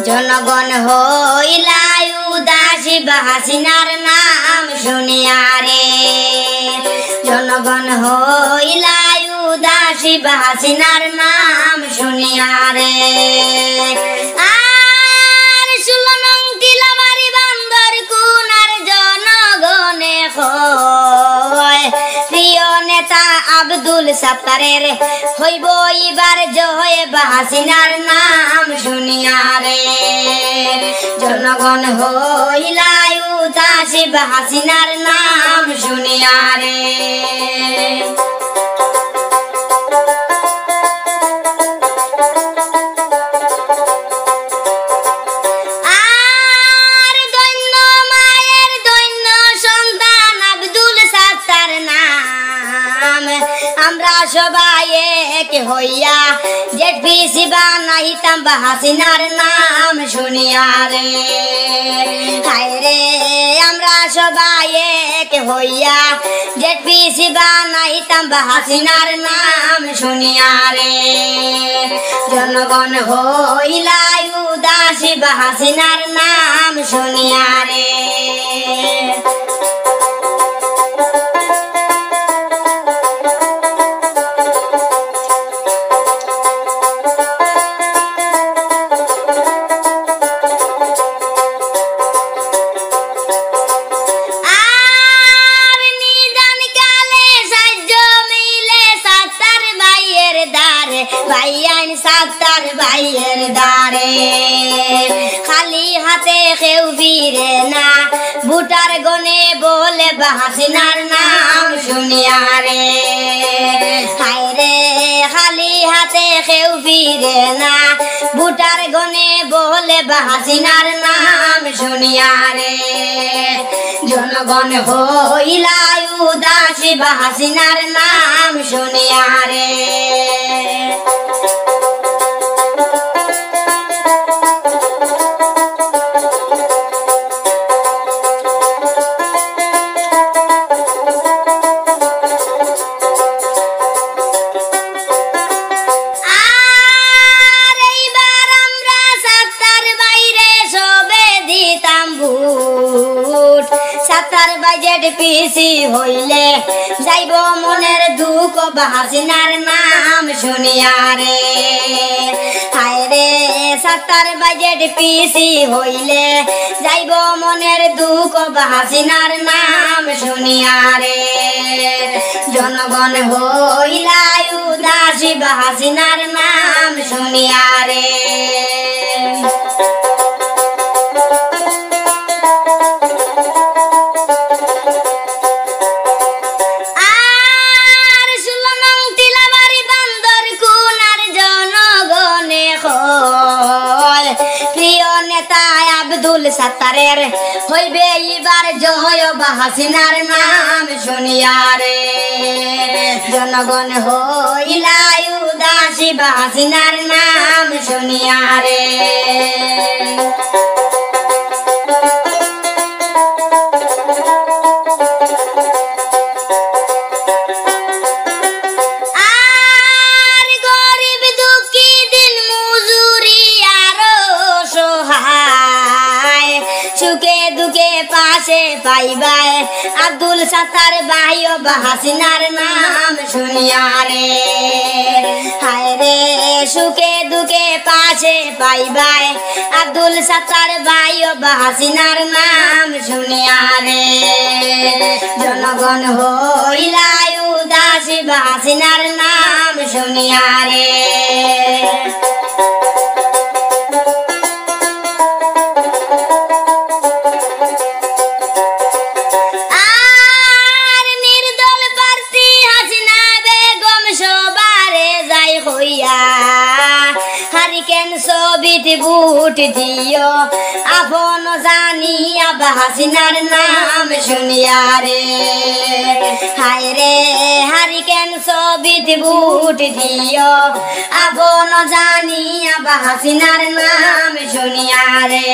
জনগণ হইলা উদাসী হাসিনার নাম শুনিয়া রে জনগণ হইলা উদাসী হাসিনার নাম শুনিয়া রে আর 16 নং টিলাবাড়ি বান্দর কুনার জনগণে কয় প্রিয় নেতা আব্দুল সাত্তারের হইব এবার জয় হাসিনার নাম শুনিয়া রে জনগণ হইলা উদাসী হাসিনার নাম শুনিয়া রে আমরা সবাই এক হইয়া জেডপিসি বানাইতাম হাসিনার নাম শুনিয়া রে হায় রে আমরা সবাই এক হইয়া জেডপিসি বানাইতাম হাসিনার নাম শুনিয়া রে জনগণ হইলা উদাসী হাসিনার নাম শুনিয়া রে ভাইয়ান সাত্তার ভাইয়ের দারে খালি হাতে কেউ ফিরে না ভোটার গনে বলে হাসিনার নাম শুনিয়া রে হায় রে খালি হাতে কেউ ফিরে না ভোটার গনে বলে হাসিনার নাম শুনিয়া রে জনগণ হইলা উদাসী হাসিনার নাম শুনিয়া রে সাত্তার বাজেট পিসি হইলে যাইব মনের দুঃখ হাসিনার নাম শুনিয়া রে হায় রে সাত্তার বাজেট পিসি হইলে যাইব মনের দুঃখ হাসিনার নাম শুনিয়া রে জনগণ হইলা উদাসী হাসিনার নাম শুনিয়া রে আব্দুল সাত্তারের হইবে এবার জয় হাসিনার নাম শুনিয়া রে জনগণ হইলা উদাসী হাসিনার নাম শুনিয়া রে সুখে দুঃখে পাশে পাইবাই আব্দুল সাত্তার ভাইও হাসিনার নাম শুনিয়া রে হায় রে সুখে দুঃখে পাশে পাইবাই আব্দুল সাত্তার ভাইও হাসিনার নাম শুনিয়া রে জনগণ হইলা উদাসী হাসিনার নাম শুনিয়া রে হারিকেন ছবিত বুট দিও আপন জানিয়া হাসিনার নাম শুনিয়া রে হায় রে হারিকেন ছবিত বুট দিও আপন জানিয়া হাসিনার নাম শুনিয়া রে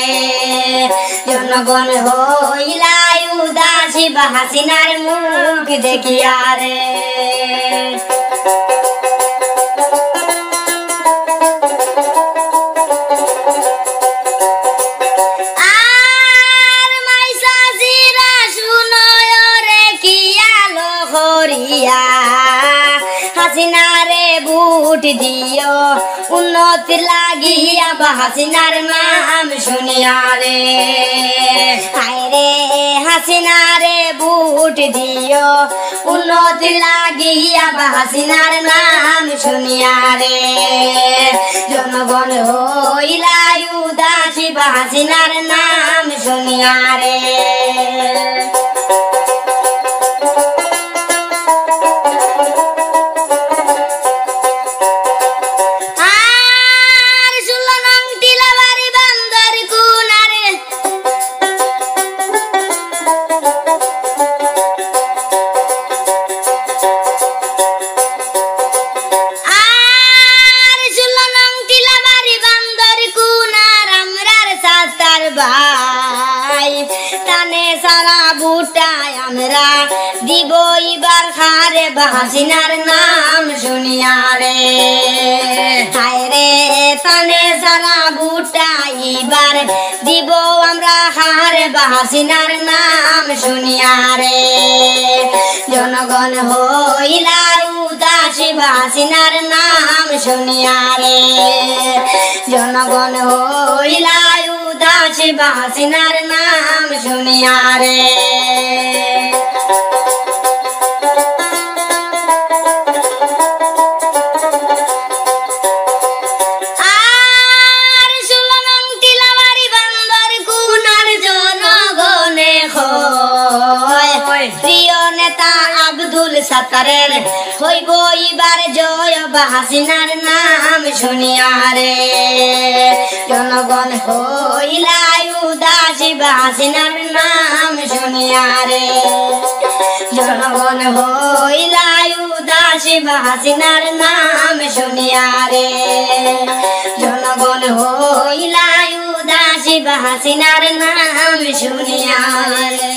জনগণ হইলা উদাসী হাসিনার মুখ দেখিয়া রে হাসিনারে ভোট দিও উন্নতির লাগিয়া হাসিনার নাম শুনিয়া রে হায়রে হাসিনারে ভোট দিও উন্নতির লাগিয়া হাসিনার নাম শুনিয়া রে জনগণ হইলা উদাসী হাসিনার নাম শুনিয়া রে তানে সারা বুটায় আমরা দিব এবার খারে হাসিনার নাম শুনিয়া রে হায়রে তানে সারা বুটায় এবার দিব আমরা খারে হাসিনার নাম শুনিয়া রে জনগণ হইলা উদাসী হাসিনার নাম শুনিয়া রে জনগণ হইলা উদাসী হাসিনার নাম শুনিয়া রে আর 16 নং টিলাবাড়ি বান্দর কুনার জনগণে হয় প্রিয় নেতা আব্দুল সাত্তারের হইব এবার জয় হাসিনার নাম শুনিয়া রে জনগণ হইলা উদাসী হাসিনার নাম শুনিয়া রে জনগণ হইলা উদাসী হাসিনার নাম শুনিয়া রে জনগণ হইলা উদাসী হাসিনার নাম শুনিয়া রে